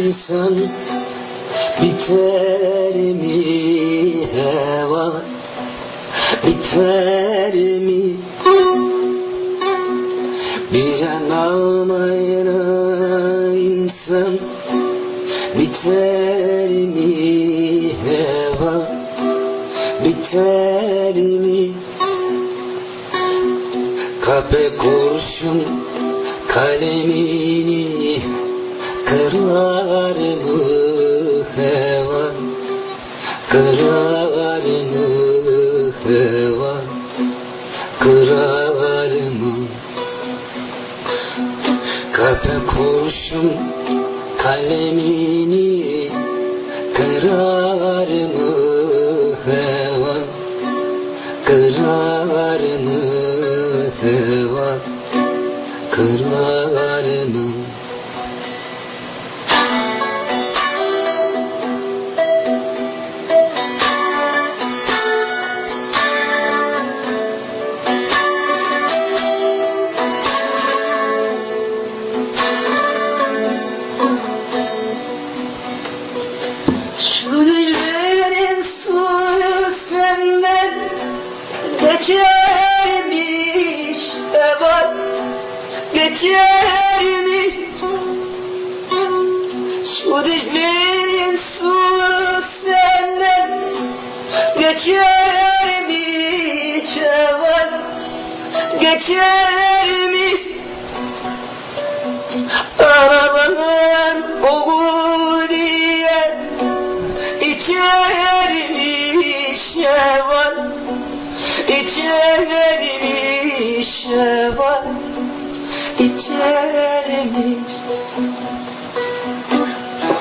insan biter mi heva, biter mi? Bir can almayana insan biter mi heva, biter mi? Kalbe kurşun kalemini kırar mı heva, kırar mı heva, kırar mı? Kalbe kurşun kalemini kırar mı heva, kırar mı heva, kırar mı? Şu dillerin suyu senden geçermiş evan, geçermiş. Şu dillerin suyu senden geçermiş evan, geçermiş. Arabalar oğul diye İçermiş evan, içermiş evan, içermiş.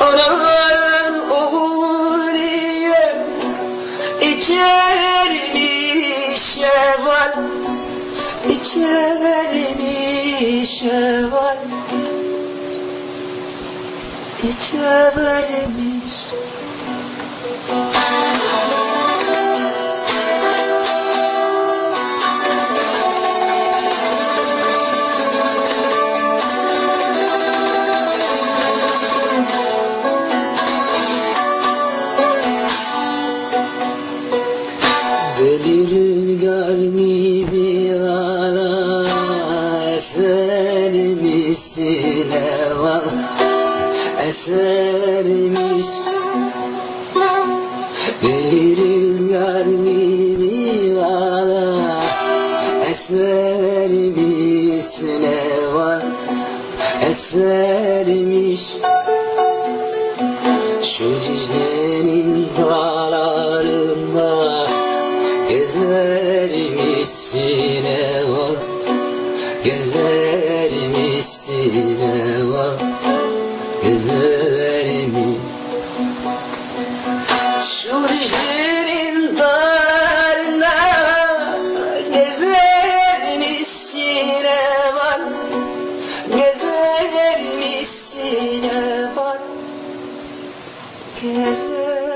Arabalar oğul diye İçermiş evan, içermiş evan, içermiş. Deli rüzgar gibi ala esermişsin evan, esermiş. Deli rüzgar gibi ala esermişsin evan, esermiş. Şu Dicle'nin dağlarında gezermişsin evan, gezermişsin evan, gezermiş. Şu Dicle'nin dağlarında gezermişsin evan, gezermişsin evan, gezermişsin.